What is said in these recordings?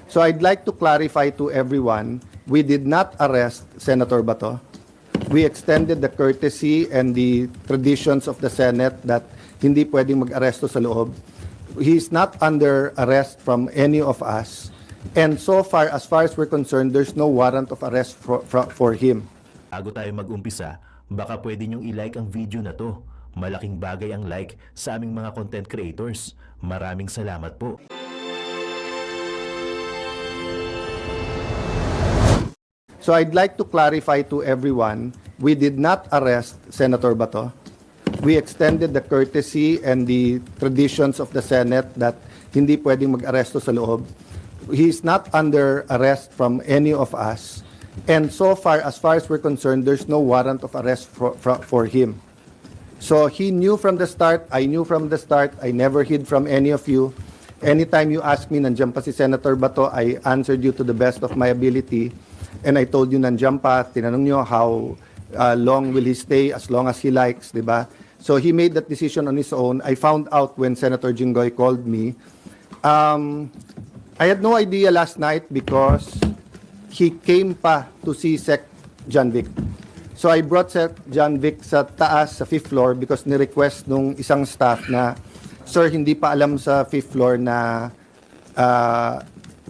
So I'd like to clarify to everyone, we did not arrest Senator Bato. We extended the courtesy and the traditions of the Senate that hindi pwedeng mag-aresto sa loob. He's not under arrest from any of us. And so far as we're concerned, there's no warrant of arrest for him. Bago tayo mag-umpisa, baka pwede niyong i-like ang video na to. Malaking bagay ang like sa aming mga content creators. Maraming salamat po. So I'd like to clarify to everyone, we did not arrest Senator Bato. We extended the courtesy and the traditions of the Senate that hindi pwedeng mag-aresto sa loob. He's not under arrest from any of us. And so far as we're concerned, there's no warrant of arrest for him. So he knew from the start, I knew from the start, I never hid from any of you. Anytime you ask me, nandiyan pa si Senator Bato, I answered you to the best of my ability. And I told you nandiyan pa, tinanong nyo how long will he stay, as long as he likes, di ba? So he made that decision on his own. I found out when Senator Jinggoy called me. I had no idea last night because he came pa to see Sec. John Vic. So I brought Sec. John Vic sa taas, sa 5th floor, because ni-request nung isang staff na, sir, hindi pa alam sa 5th floor na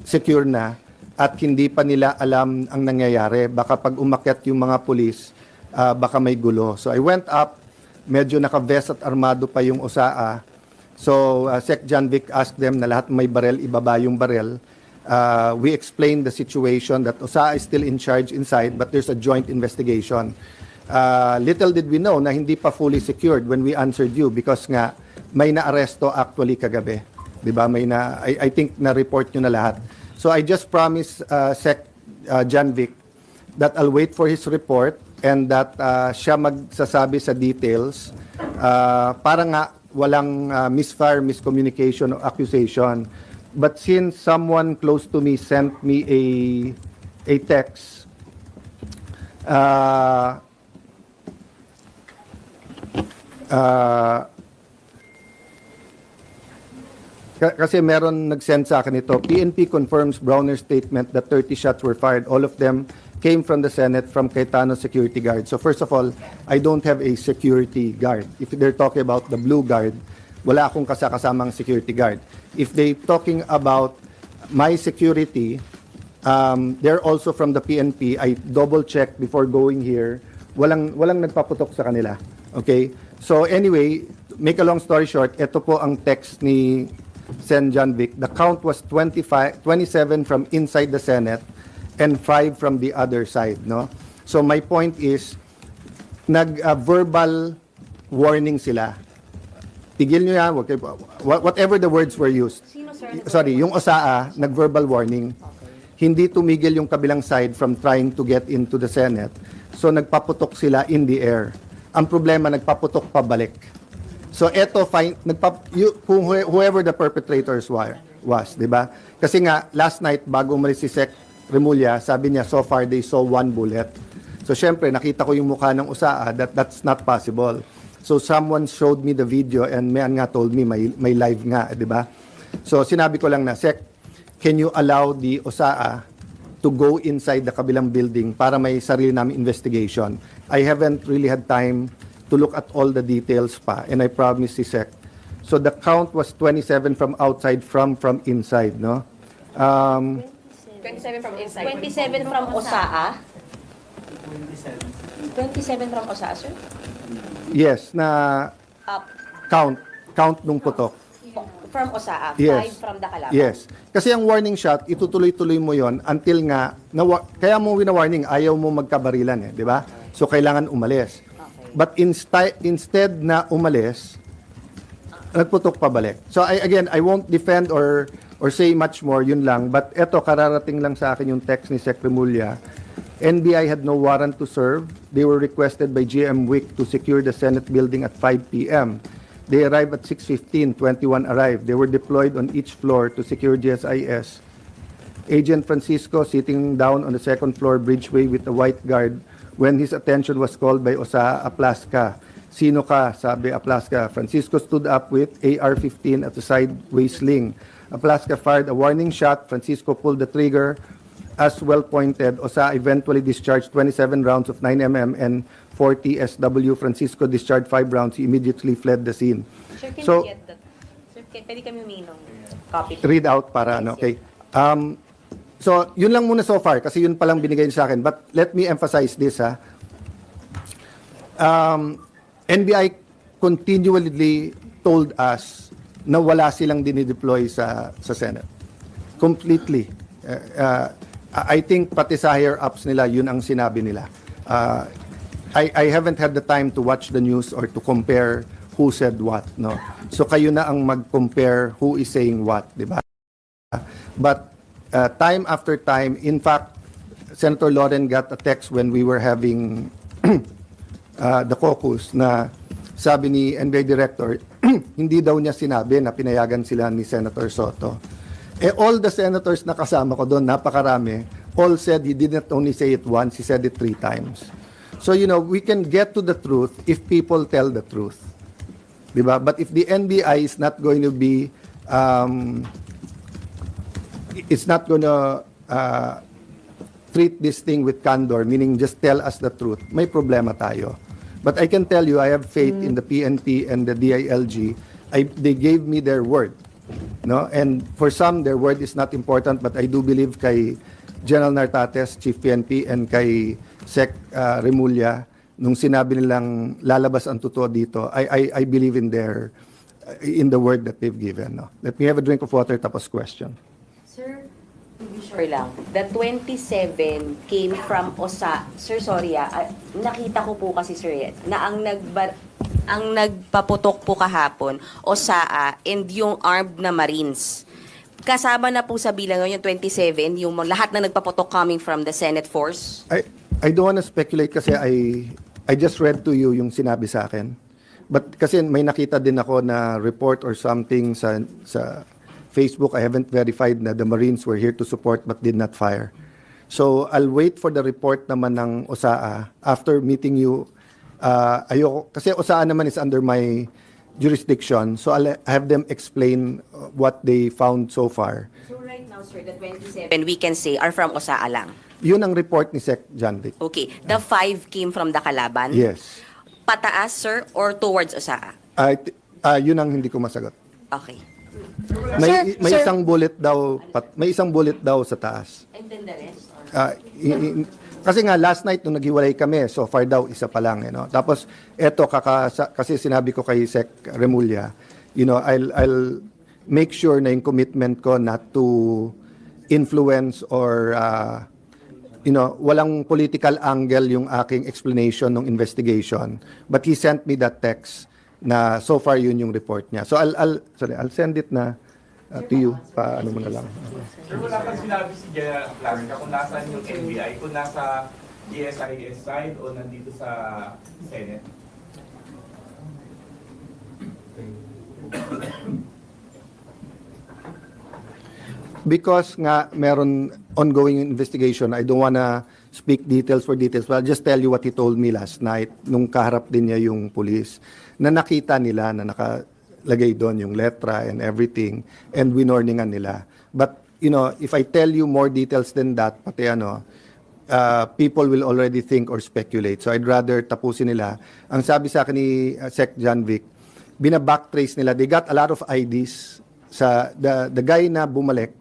secure na at hindi pa nila alam ang nangyayari. Baka pag umakyat yung mga pulis, baka may gulo. So I went up, medyo naka-vest at armado pa yung OSAA. So Sec. John Vic asked them na lahat may barel, ibaba yung barel. We explained the situation that OSAA is still in charge inside, but there's a joint investigation. Little did we know na hindi pa fully secured when we answered you because nga may na-aresto actually kagabi. Diba? I think na-report nyo na lahat. So I just promised Sec. John Vic that I'll wait for his report and that siya magsasabi sa details para nga walang miscommunication o accusation. But since someone close to me sent me a text, kasi meron nag-send sa akin ito. PNP confirms Browner's statement that 30 shots were fired. All of them came from the Senate from CAYETANO security guard. So first of all, I don't have a security guard. If they're talking about the blue guard, wala akong kasamang security guard. If they talking about my security, they're also from the PNP. I double-checked before going here. Walang nagpaputok sa kanila. Okay? So anyway, make a long story short, ito po ang text ni Sen. John Vic. The count was 27 from inside the Senate and 5 from the other side. No? So my point is, nag-verbal warning sila. Tigil nyo yan, whatever the words were used. Sino, sir? Sorry, yung OSAA, nag-verbal warning. Okay. Hindi tumigil yung kabilang side from trying to get into the Senate. So nagpaputok sila in the air. Ang problema, nagpaputok pabalik. So eto, whoever the perpetrators was, di ba? Kasi nga, last night, bago umalis si Sec. Remulla, sabi niya, so far they saw 1 bullet. So syempre, nakita ko yung mukha ng OSAA, that's not possible. So someone showed me the video and may nga told me may live nga, di ba? So sinabi ko lang na, Sec, can you allow the OSAA to go inside the kabilang building para may sarili namin investigation? I haven't really had time to look at all the details pa, and I promise si Sec. So the count was 27 from outside, from inside, no? 27 from inside. 27 from OSAA? 27 from OSAA, sir? Yes, na count nung putok. From OSAA, Yes. 5 from the kalaban. Yes. Kasi ang warning shot, itutuloy-tuloy mo yon until nga, kaya mo wina-warning, ayaw mo magkabarilan, di ba? So kailangan umalis. Okay. But instead na umalis, nagputok pabalik. So again, I won't defend or say much more, yun lang. But eto, kararating lang sa akin yung text ni Sec. Remulla. NBI had no warrant to serve. They were requested by GM Wick to secure the Senate building at 5 p.m. They arrived at 6:15, 21 arrived. They were deployed on each floor to secure GSIS. Agent Francisco sitting down on the second floor bridgeway with a white guard when his attention was called by Osa Aplaska. Sino ka? Sabi Aplaska. Francisco stood up with AR-15 at the sideway sling. Aplaska fired a warning shot. Francisco pulled the trigger. As well pointed, Osa eventually discharged 27 rounds of 9mm and 40 SW. Francisco discharged 5 rounds. He immediately fled the scene. Sir, can So, we get that? Sir, pwede kami humingi ng copy. read out para ano, okay. So, yun lang muna so far kasi yun palang binigay niyo sa akin. But let me emphasize this, ha. NBI continually told us na wala silang dinideploy sa Senate. Completely. I think pati sa higher ups nila, yun ang sinabi nila. I haven't had the time to watch the news or to compare who said what, no? So kayo na ang mag-compare who is saying what, di ba? But time after time, in fact, Senator Loren got a text when we were having the caucus na sabi ni NBI Director, hindi daw niya sinabi na pinayagan sila ni Senator Soto. All the senators na kasama ko doon, napakarami, all said he didn't only say it once, he said it 3 times. So, we can get to the truth if people tell the truth. Diba? But if the NBI is not going to be, it's not going to treat this thing with candor, meaning just tell us the truth, may problema tayo. But I can tell you, I have faith in the PNP and the DILG. They gave me their word. No? And for some, their word is not important, but I do believe kay General Nartates, Chief PNP, and kay Sec Remulla, nung sinabi nilang lalabas ang totoo dito, I believe in the word that they've given. No? Let me have a drink of water, tapos question. Sir, to be sure lang, the 27 came from OSA. Sir, sorry nakita ko po kasi sir, na ang nagpaputok po kahapon, OSA and yung armed na Marines. Kasama na po sa bilang yung 27, yung lahat na nagpaputok coming from the Senate force? I don't want to speculate kasi I just read to you yung sinabi sa akin. But kasi may nakita din ako na report or something sa Facebook. I haven't verified na the Marines were here to support but did not fire. So I'll wait for the report naman ng OSA after meeting you. Ayoko, kasi OSA naman is under my jurisdiction. So I'll have them explain what they found so far. So right now, sir, the 27 we can say are from OSA lang? Yun ang report ni Sec. Janvic. Okay. The 5 came from the Kalaban? Yes. Pataas, sir, or towards OSA? Yun ang hindi ko masagot. Okay. May isang bullet daw sa taas. And then the rest? Kasi nga last night nung naghiwalay kami, so far daw isa pa lang, Tapos eto kasi sinabi ko kay Sec Remulla, I'll make sure na yung commitment ko not to influence or walang political angle yung aking explanation ng investigation. But he sent me that text na so far yun yung report niya. So I'll send it na to you paano mo na lang. Sir, wala kang sinabi si General Aplaska kung nasaan yung NBI, kung nasa GSIS side o nandito sa Senate. Because nga meron ongoing investigation, I don't wanna speak details for details, but I'll just tell you what he told me last night nung kaharap din niya yung police, na nakita nila na nakalagay doon yung letra and everything, and winorningan nila. But, if I tell you more details than that, pati people will already think or speculate. So I'd rather tapusin nila. Ang sabi sa akin ni Sec. Janvic, bina-backtrace nila. They got a lot of IDs. Sa the guy na bumalik,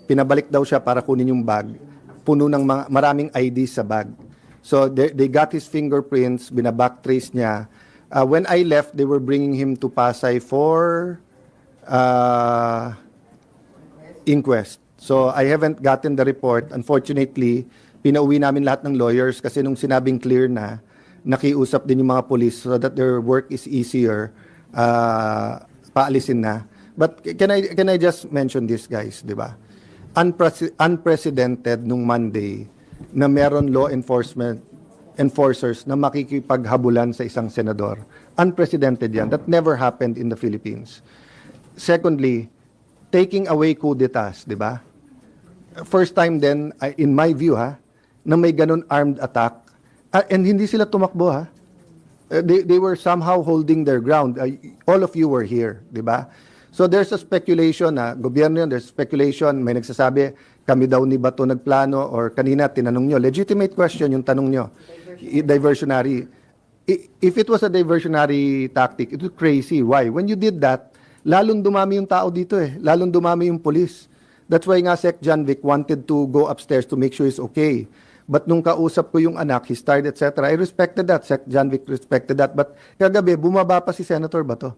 pinabalik daw siya para kunin yung bag. Puno ng maraming IDs sa bag. So they got his fingerprints, bina-backtrace niya. When I left, they were bringing him to Pasay for inquest. So I haven't gotten the report. Unfortunately, pinauwi namin lahat ng lawyers kasi nung sinabing clear na, nakiusap din yung mga police so that their work is easier, paalisin na. But can I just mention this, guys, di ba? Unprecedented nung Monday na meron law enforcers na makikipaghabulan sa isang senador. Unprecedented yan. That never happened in the Philippines. Secondly, taking away coup d'etats, di ba? First time then, in my view, na may ganun armed attack. And hindi sila tumakbo, They were somehow holding their ground. All of you were here, di ba? So there's a speculation na gobyerno yun, there's speculation, may nagsasabi, kami daw ni Bato nagplano, or kanina tinanong nyo, legitimate question yung tanong nyo, diversionary. If it was a diversionary tactic, it was crazy. Why? When you did that, lalong dumami yung tao dito lalong dumami yung police. That's why nga Sec. John Vic wanted to go upstairs to make sure he's okay. But nung kausap ko yung anak, he started, etc. I respected that. Sec. John Vic respected that. But kagabi, bumaba pa si Senator Bato.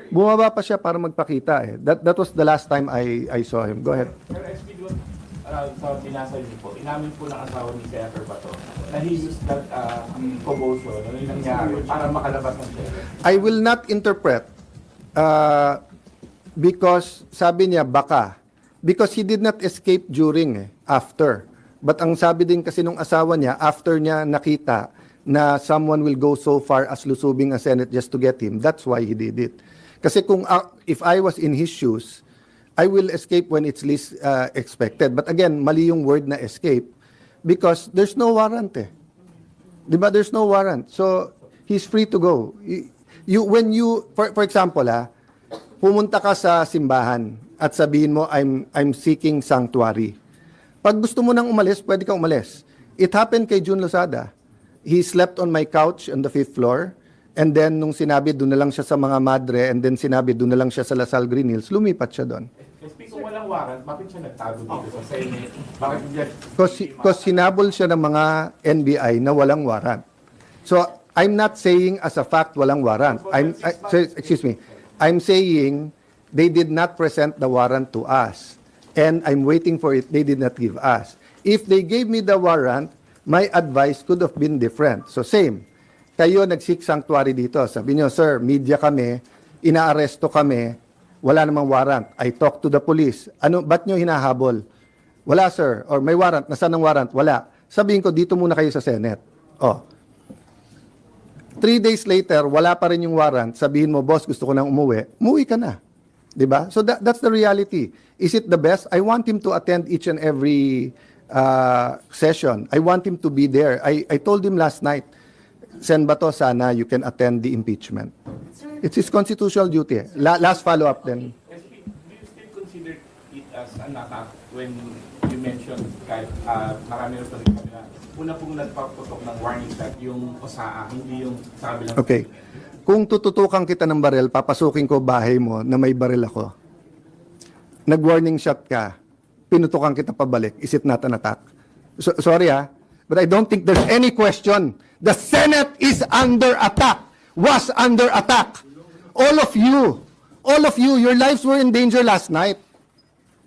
Bumaba pa siya para magpakita That was the last time I saw him. Go ahead. Pero SP doon, sa binasa niyo po, inamin po ng asawa ni Senator Bato na he used that commotion, ano yung nangyari, para makalabas ng pera. I will not interpret because sabi niya baka. Because he did not escape during, after. But ang sabi din kasi nung asawa niya, after niya nakita na someone will go so far as lusubing a Senate just to get him, that's why he did it. Kasi kung if I was in his shoes, I will escape when it's least expected. But again, mali yung word na escape because there's no warrant Diba? There's no warrant. So, he's free to go. When you, for example, pumunta ka sa simbahan at sabihin mo, I'm seeking sanctuary. Pag gusto mo nang umalis, pwede kang umalis. It happened kay June Lozada. He slept on my couch on the 5th floor. And then, nung sinabi, doon na lang siya sa mga madre, and then sinabi, doon na lang siya sa Lasal Green Hills, lumipat siya doon. SP, kung walang warrant, bakit siya nagtago dito sa Senate? Bakit hindi? Because sinabol siya ng mga NBI na walang warrant. So, I'm not saying as a fact walang warrant. Excuse me. I'm saying they did not present the warrant to us. And I'm waiting for it. They did not give us. If they gave me the warrant, my advice could have been different. So same. Kayo nag-seek sanctuary dito. Sabi niyo, sir, media kami, inaaresto kami, wala namang warrant. I talked to the police. Ba't niyo hinahabol? Wala, sir. Or may warrant. Nasaan ang warrant? Wala. Sabihin ko, dito muna kayo sa Senate. 3 days later, wala pa rin yung warrant. Sabihin mo, boss, gusto ko nang umuwi. Umuwi ka na. Diba? So that's the reality. Is it the best? I want him to attend each and every session. I want him to be there. I told him last night, Sen Bato, sana you can attend the impeachment. It's his constitutional duty. Last follow-up then. SP, do you still consider it as an attack when you mentioned kahit marami rin rin na una pong nagpaputok ng warning shot yung OSAA, hindi yung sa kabilang. Okay. Kung tututukan kita ng baril, papasukin ko bahay mo na may baril ako. Nag-warning shot ka, pinutukan kita pabalik. Is it not an attack? Sorry but I don't think there's any question. The Senate is under attack. Was under attack. All of you, your lives were in danger last night.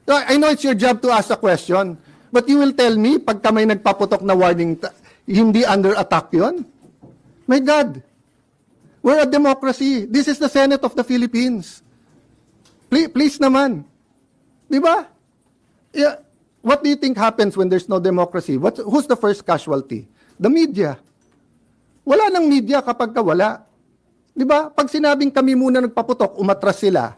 I know it's your job to ask a question, but you will tell me, pagka may nagpaputok na warning, hindi under attack yon? My God. We're a democracy. This is the Senate of the Philippines. Please naman. Di ba? Yeah. What do you think happens when there's no democracy? Who's the first casualty? The media. Wala nang media kapag wala. Di ba? Pag sinabing kami muna nagpaputok, umatras sila,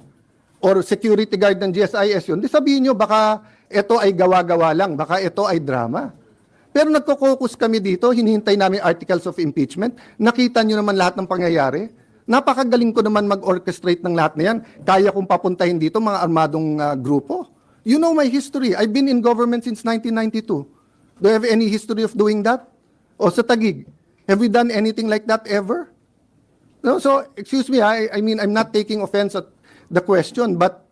or security guard ng GSIS yun, di sabihin nyo, baka ito ay gawa-gawa lang, baka ito ay drama. Pero nagko-focus kami dito, hinihintay namin articles of impeachment. Nakita nyo naman lahat ng pangyayari. Napakagaling ko naman mag-orchestrate ng lahat na yan. Kaya kong papuntahin dito mga armadong grupo. You know my history. I've been in government since 1992. Do you have any history of doing that? O sa Taguig, have we done anything like that ever? No, so, excuse me, I mean, I'm not taking offense at the question, but,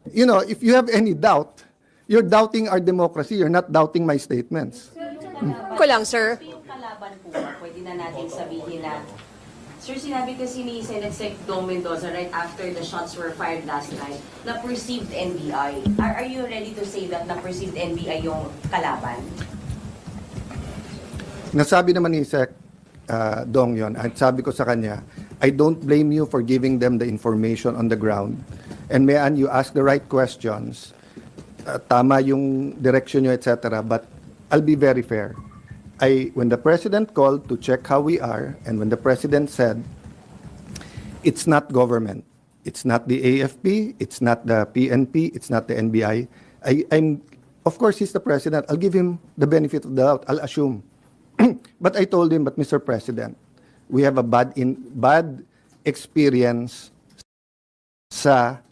you know, if you have any doubt, you're doubting our democracy, you're not doubting my statements. Ko lang, sir. Yung kalaban po, pwede na natin sabihin na, sir, sinabi kasi ni Senate Sec. Dong Mendoza right after the shots were fired last night, na perceived NBI. Are you ready to say that na perceived NBI yung kalaban? Nasabi naman ni Sec. Dong yon. At sabi ko sa kanya, I don't blame you for giving them the information on the ground. And mayan, you ask the right questions. Tama yung direction nyo, etc. But I'll be very fair. When the President called to check how we are, and when the President said, it's not government, it's not the AFP, it's not the PNP, it's not the NBI, of course, he's the President. I'll give him the benefit of the doubt. I'll assume. But I told him, but Mr. President, we have a bad experience sa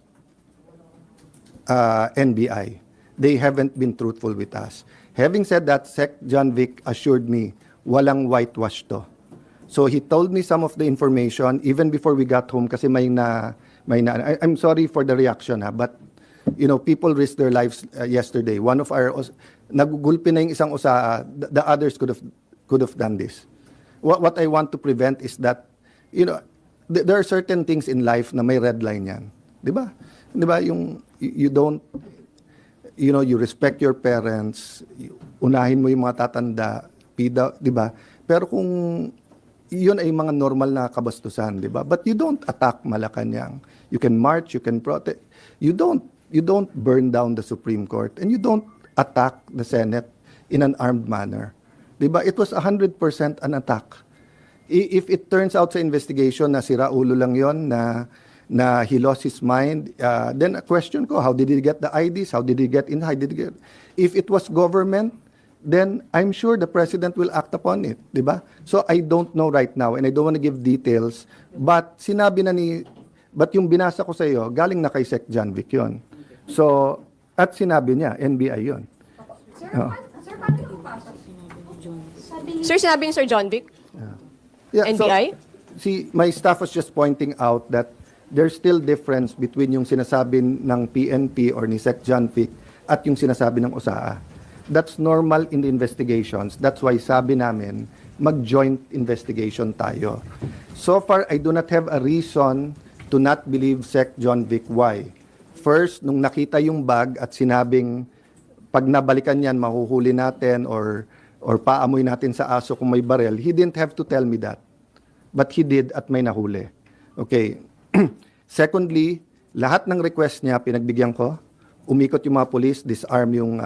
NBI. They haven't been truthful with us. Having said that, Sec. John Vic assured me, walang whitewash to. So he told me some of the information even before we got home kasi I'm sorry for the reaction but people risked their lives yesterday. One of our nagugulpi na yung isang usaa, the others could have done this. What I want to prevent is that there are certain things in life na may red line yan. 'Di ba? 'Di ba yung you don't you respect your parents, unahin mo yung mga tatanda, pida, 'di ba? Pero kung yun ay mga normal na kabastusan, 'di ba? But you don't attack Malacanang. You can march, you can protest. You don't burn down the Supreme Court and you don't attack the Senate in an armed manner. 'Di ba? It was 100% an attack. If it turns out sa investigation na sira ulo lang 'yon na he lost his mind, then a question ko, how did he get the IDs? How did he get in? If it was government, then I'm sure the president will act upon it, di ba? So I don't know right now and I don't want to give details, but yung binasa ko sa iyo, galing na kay Sec. John Vic yun. So, at sinabi niya, NBI yun. Sir, sinabi ni Sir John Vic? Yeah, NBI? So, my staff was just pointing out that there's still difference between yung sinasabi ng PNP or ni Sec. John Vic at yung sinasabi ng USAA. That's normal in the investigations. That's why sabi namin, mag-joint investigation tayo. So far, I do not have a reason to not believe Sec. John Vic. Why? First, nung nakita yung bag at sinabing, pag nabalikan yan, mahuhuli natin or paamoy natin sa aso kung may barel, he didn't have to tell me that. But he did at may nahuli. Okay. Secondly, lahat ng request niya, pinagbigyan ko, umikot yung mga police, disarm yung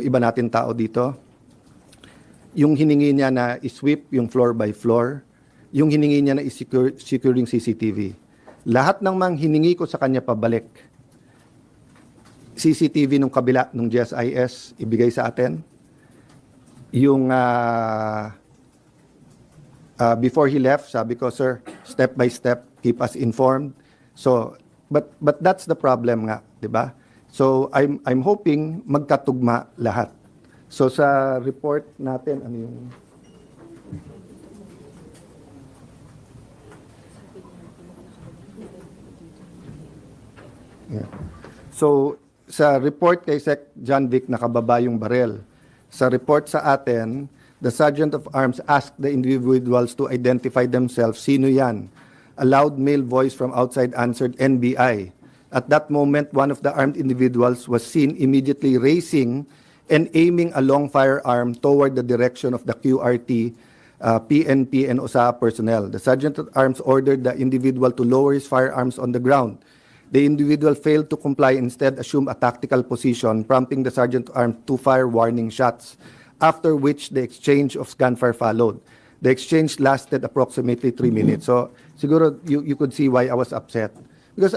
iba natin tao dito. Yung hiningi niya na isweep yung floor by floor. Yung hiningi niya na secure yung CCTV. Lahat ng mga hiningi ko sa kanya pabalik. CCTV nung kabila, nung GSIS, ibigay sa atin. Yung before he left, sabi ko, sir, step by step, keep us informed. So, but that's the problem nga, 'di ba? So, I'm hoping magkatugma lahat. So sa report natin, ano yung Yeah. So sa report kay Sec. John Vic nakababa yung barel. Sa report sa atin, the Sergeant of Arms asked the individuals to identify themselves. Sino yan? A loud male voice from outside answered, NBI. At that moment, one of the armed individuals was seen immediately raising and aiming a long firearm toward the direction of the QRT, PNP, and OSA personnel. The Sergeant of Arms ordered the individual to lower his firearms on the ground. The individual failed to comply, instead assumed a tactical position, prompting the Sergeant of Arms to fire warning shots, after which the exchange of gunfire followed. The exchange lasted approximately 3 minutes. So, siguro you could see why I was upset. Because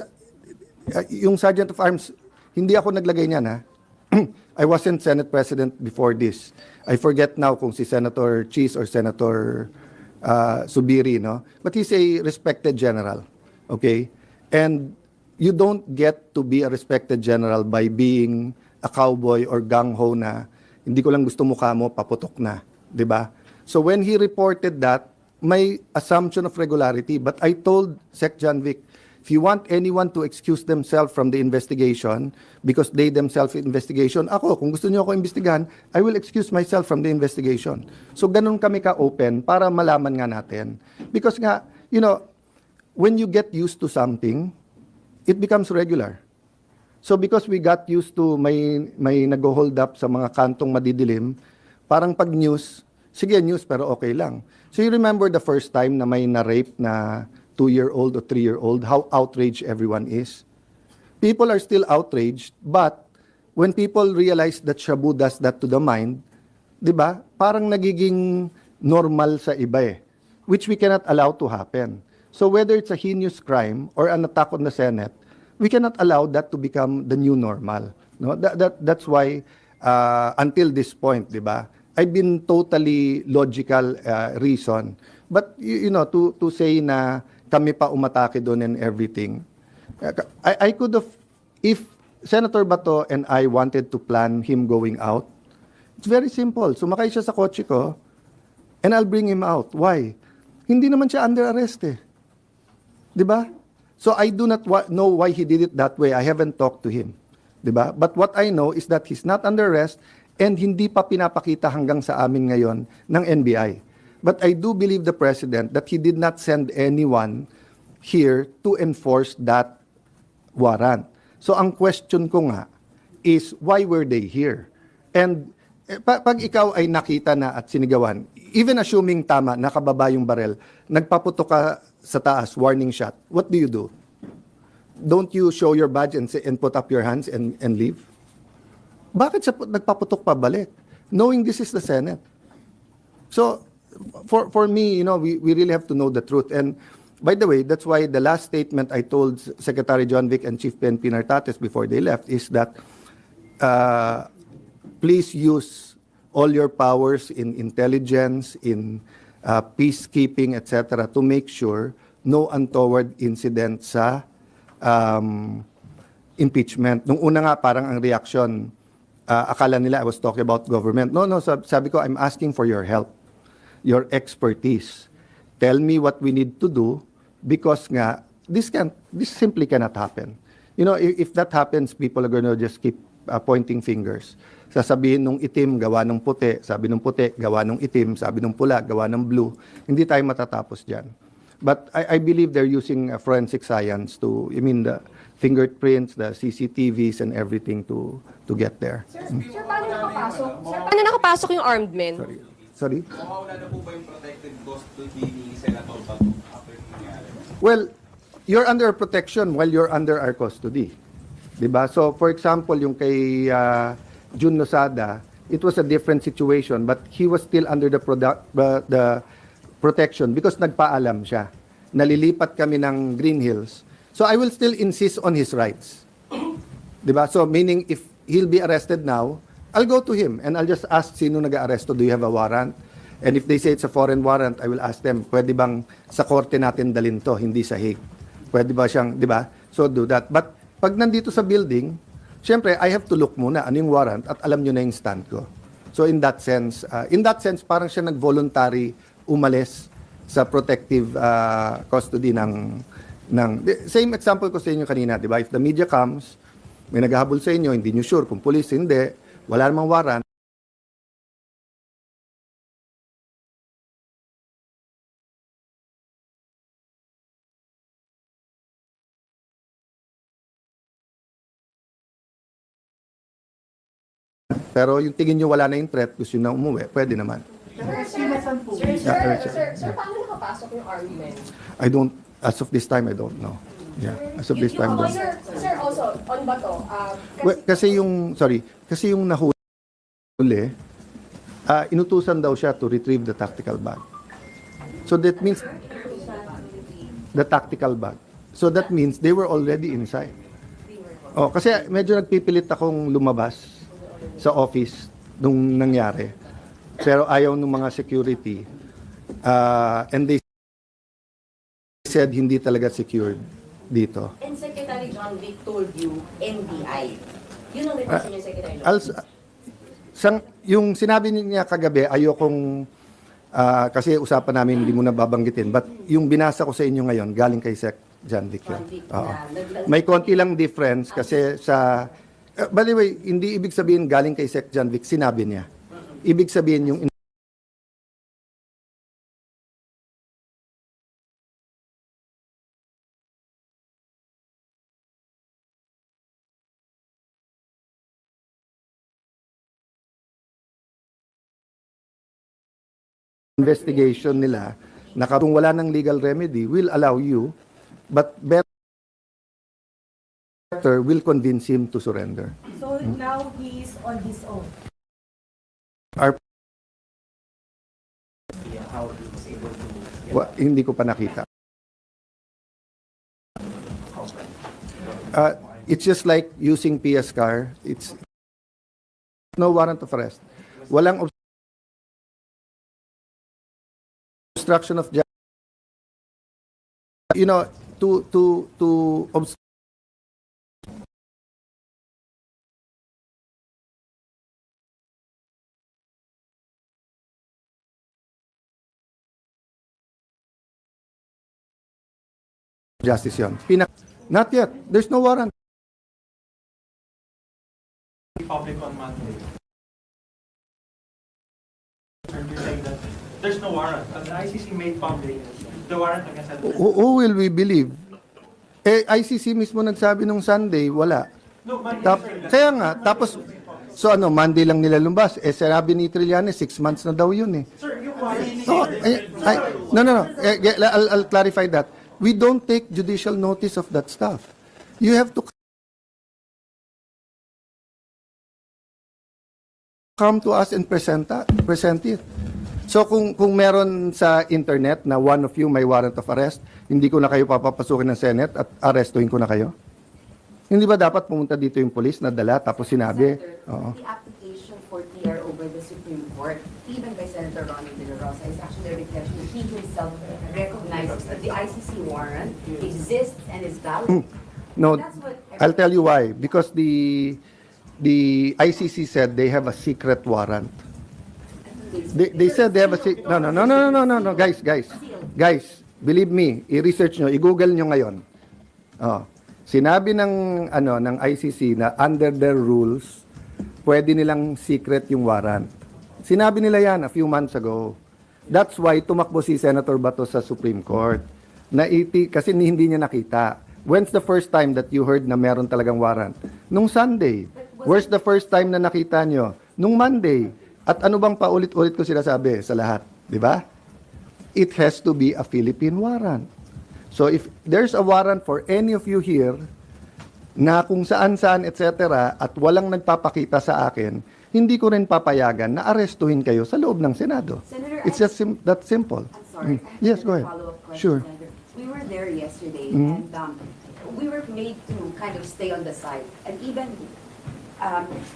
yung Sergeant of Arms, hindi ako naglagay niyan, ha? I wasn't Senate President before this. I forget now kung si Senator Cheese or Senator Subiri, no? But he's a respected general, okay? And you don't get to be a respected general by being a cowboy or gung-ho na hindi ko lang gusto mukha mo, paputok na, 'di ba? So when he reported that, may assumption of regularity. But I told Sec. John Vic, if you want anyone to excuse themselves from the investigation because they themselves investigation, ako, kung gusto niyo ako imbestigahan, I will excuse myself from the investigation. So ganun kami ka-open para malaman nga natin. Because nga, when you get used to something, it becomes regular. So because we got used to may nag-hold up sa mga kantong madidilim, parang pag news, sige news pero okay lang. So you remember the first time na may na-rape na 2-year-old or 3-year-old, how outraged everyone is? People are still outraged, but when people realize that Shabu does that to the mind, di ba, parang nagiging normal sa iba which we cannot allow to happen. So whether it's a heinous crime or an attack on the Senate, we cannot allow that to become the new normal. No, that's why until this point, di ba, I've been totally logical reason. But to say na kami pa umatake doon and everything, I could have, if Senator Bato and I wanted to plan him going out, it's very simple. Sumakay siya sa kotse ko, and I'll bring him out. Why? Hindi naman siya under arrest eh. Di ba? So I do not know why he did it that way. I haven't talked to him. Di ba? But what I know is that he's not under arrest and hindi pa pinapakita hanggang sa amin ngayon ng NBI. But I do believe the President that he did not send anyone here to enforce that warrant. So ang question ko nga is why were they here? And pag ikaw ay nakita na at sinigawan, even assuming tama, nakababa yung barel, nagpaputok ka sa taas, warning shot, what do you do? Don't you show your badge and put up your hands and leave? Bakit siya nagpaputok pa balik? Knowing this is the Senate. So, for me, we really have to know the truth. And by the way, that's why the last statement I told Secretary John Vic and Chief PNP Nartates before they left is that please use all your powers in intelligence, in peacekeeping, etc., to make sure no untoward incident sa impeachment. Nung una nga, parang ang reaction, akala nila I was talking about government. No, sabi ko, I'm asking for your help, your expertise. Tell me what we need to do because nga, this simply cannot happen. If that happens, people are going to just keep pointing fingers. Sasabihin nung itim, gawa ng puti. Sabi nung puti, gawa ng itim. Sabi nung pula, gawa ng blue. Hindi tayo matatapos dyan. But I believe they're using forensic science the fingerprints, the CCTVs, and everything to get there. Sir, paano nakapasok? Paano nakapasok yung armed men? Sorry? Mawawala na po ba yung protected custody ni Senator Bato after nangyari? Well, you're under protection while you're under our custody. Diba? So, for example, yung kay Jun Losada, it was a different situation, but he was still under the protection because nagpaalam siya. Nalilipat kami ng Green Hills. So, I will still insist on his rights. Diba? So, meaning, if he'll be arrested now, I'll go to him and I'll just ask sino nag-aaresto, do you have a warrant? And if they say it's a foreign warrant, I will ask them, pwede bang sa korte natin dalhin to, hindi sa Hague? Pwede ba siyang, di ba? So do that. But pag nandito sa building, syempre, I have to look muna ano yung warrant at alam nyo na yung stand ko. So in that sense, parang siya nag-voluntary umalis sa protective custody ng same example ko sa inyo kanina, di ba? If the media comes, may naghahabol sa inyo, hindi nyo sure kung police, hindi, wala namang warrant, pero yung tingin nyo wala na yung threat, gusto nyo na umuwi, pwede naman. Sir, paano nakapasok yung armed men? I don't, as of this time, I don't know. Yeah, as of this time, don't. Sir, also, on Bato, Kasi yung nahuli, inutusan daw siya to retrieve the tactical bag. So that means, the tactical bag. So that means they were already inside. Oh, kasi medyo nagpipilit akong lumabas sa office nung nangyari. Pero ayaw ng mga security. And they said hindi talaga secured dito. And Secretary John Vic told you NBI. Yun ang request niyo, Secretary John. Yung sinabi niya kagabi, ayokong kasi usapan namin hindi mo na babanggitin. But yung binasa ko sa inyo ngayon, galing kay Sec. John Vic yun. Oo. May konti lang difference kasi sa by the way, hindi ibig sabihin galing kay Sec. John Vic, sinabi niya. Ibig sabihin yung investigation nila na kung wala ng legal remedy will allow you, but better will convince him to surrender. So now he is on his own. Hindi ko pa nakita. It's just like using PS car. It's no warrant of arrest. Walang obstruction of justice. To Justice yun. Not yet. There's no warrant. Public on Monday. You're saying that there's no warrant. The ICC made public the warrant against that. Who will we believe? ICC mismo nagsabi nung Sunday, wala. No, but Kaya nga, tapos, so ano, Monday lang nila lumabas. Sinabi ni Trillanes, 6 months na daw yun eh. sir, yung warrant. No. I'll clarify that. We don't take judicial notice of that stuff. You have to come to us and present it. So kung meron sa internet na one of you may warrant of arrest, hindi ko na kayo papapasukin ng Senate at arrestuhin ko na kayo? Hindi ba dapat pumunta dito yung police na dala tapos sinabi? Oo. The application for TR over the Supreme Court, even by Senator Ronnie De La Rosa, is actually a reflection that he himself recognizes that the ICC warrant exists and is valid. No, That's what I'll tell you why. Because the ICC said they have a secret warrant. They said they have a secret. No, guys, believe me, i-research nyo, i-google nyo ngayon. Oh. Sinabi ng ICC na under their rules, pwede nilang secret yung warrant. Sinabi nila yan a few months ago. That's why tumakbo si Senator Bato sa Supreme Court. Kasi hindi niya nakita. When's the first time that you heard na meron talagang warrant? Nung Sunday. Where's the first time na nakita nyo? Nung Monday. At ano bang paulit-ulit ko sila sabi sa lahat? Di ba? It has to be a Philippine warrant. So if there's a warrant for any of you here na kung saan-saan, etc., at walang nagpapakita sa akin, hindi ko rin papayagan na arestuhin kayo sa loob ng Senado. Senator, It's just that simple. I'm sorry. Yes, go ahead. Follow-up question, Sure. Senator. We were there yesterday, and we were made to kind of stay on the side. And even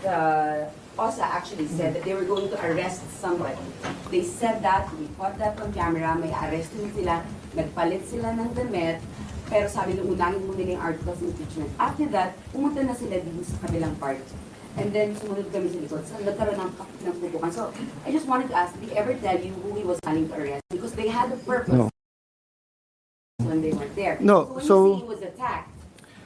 the OSA actually said that they were going to arrest somebody. They said that, we caught that on camera, may arrestin sila, nagpalit sila ng damit, pero sabi nung unangin mo nila yung articles of impeachment. After that, pumunta na sila dito sa kabilang part. And then, sumunod kami sa likod. So, nagkaroon ng pupukan. So, I just wanted to ask, did he ever tell you who he was planning to arrest? Because they had a purpose No. when they weren't there. No, so when so- you say he was attacked,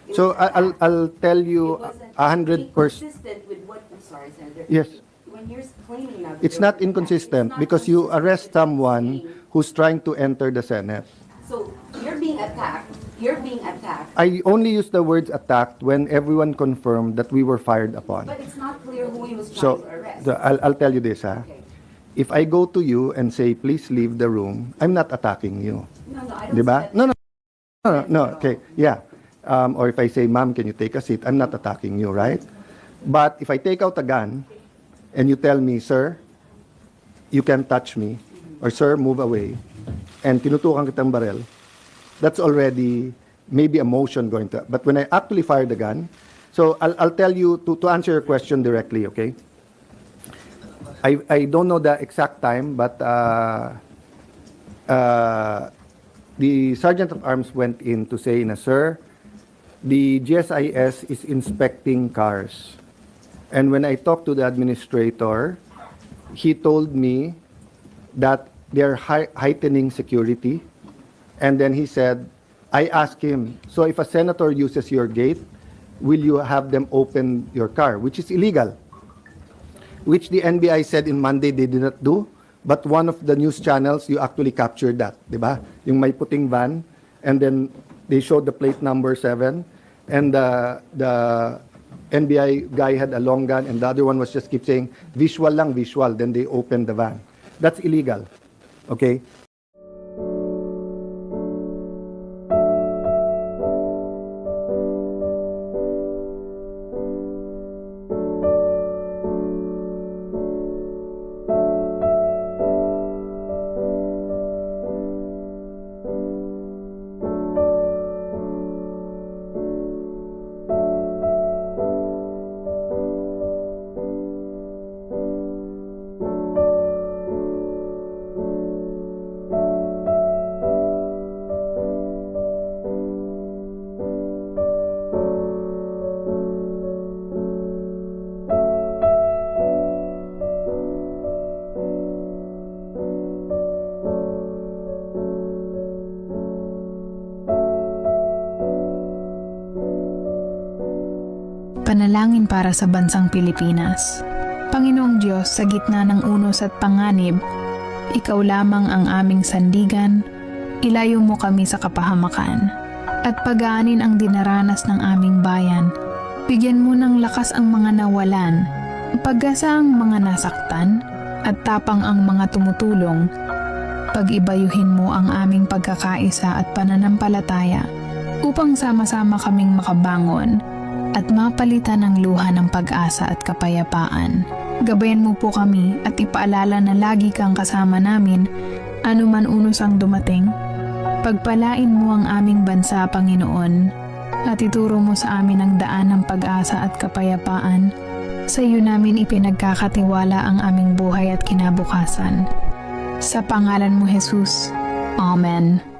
it So was attacked. I'll tell you It wasn't 100%. inconsistent with what, I'm sorry, Senator. Yes. When you're claiming now that It's there not was an attack, inconsistent it's not because you consistent arrest with what you're someone saying. who's trying to enter the Senate. So, you're being attacked. You're being attacked. I only use the words attacked when everyone confirmed that we were fired upon. But it's not clear who he was trying So to arrest. I'll tell you this, ha. Okay. If I go to you and say, please leave the room, I'm not attacking you. No, I don't Di ba? see that. No. Okay, yeah. Or if I say, ma'am, can you take a seat? I'm not attacking you, right? But if I take out a gun and you tell me, sir, you can't touch me, or sir, move away, and tinutukan kitang barel, that's already maybe a motion going to. But when I actually fire the gun, so I'll tell you to answer your question directly, okay? I don't know the exact time, but the Sergeant of Arms went in to say, sir, the GSIS is inspecting cars. And when I talked to the administrator, he told me that they're heightening security. And then he said, I asked him, so if a senator uses your gate, will you have them open your car, which is illegal, which the NBI said in Monday they did not do. But one of the news channels, you actually captured that, di ba? Yung may puting van, and then they showed the plate number 7, and the NBI guy had a long gun, and the other one was just keep saying, visual lang, visual. Then they opened the van. That's illegal, okay? manalangin para sa bansang Pilipinas. Panginoong Diyos, sa gitna ng unos at panganib, Ikaw lamang ang aming sandigan, ilayo mo kami sa kapahamakan, at pagaanin ang dinaranas ng aming bayan. Bigyan mo ng lakas ang mga nawalan, pag-asa ang mga nasaktan, at tapang ang mga tumutulong. Pag-ibayuhin mo ang aming pagkakaisa at pananampalataya upang sama-sama kaming makabangon at mapalitan ng luha ng pag-asa at kapayapaan. Gabayan mo po kami at ipaalala na lagi kang kasama namin anuman unos ang dumating. Pagpalain mo ang aming bansa, Panginoon, at ituro mo sa amin ang daan ng pag-asa at kapayapaan. Sa iyo namin ipinagkakatiwala ang aming buhay at kinabukasan. Sa pangalan mo, Jesus. Amen.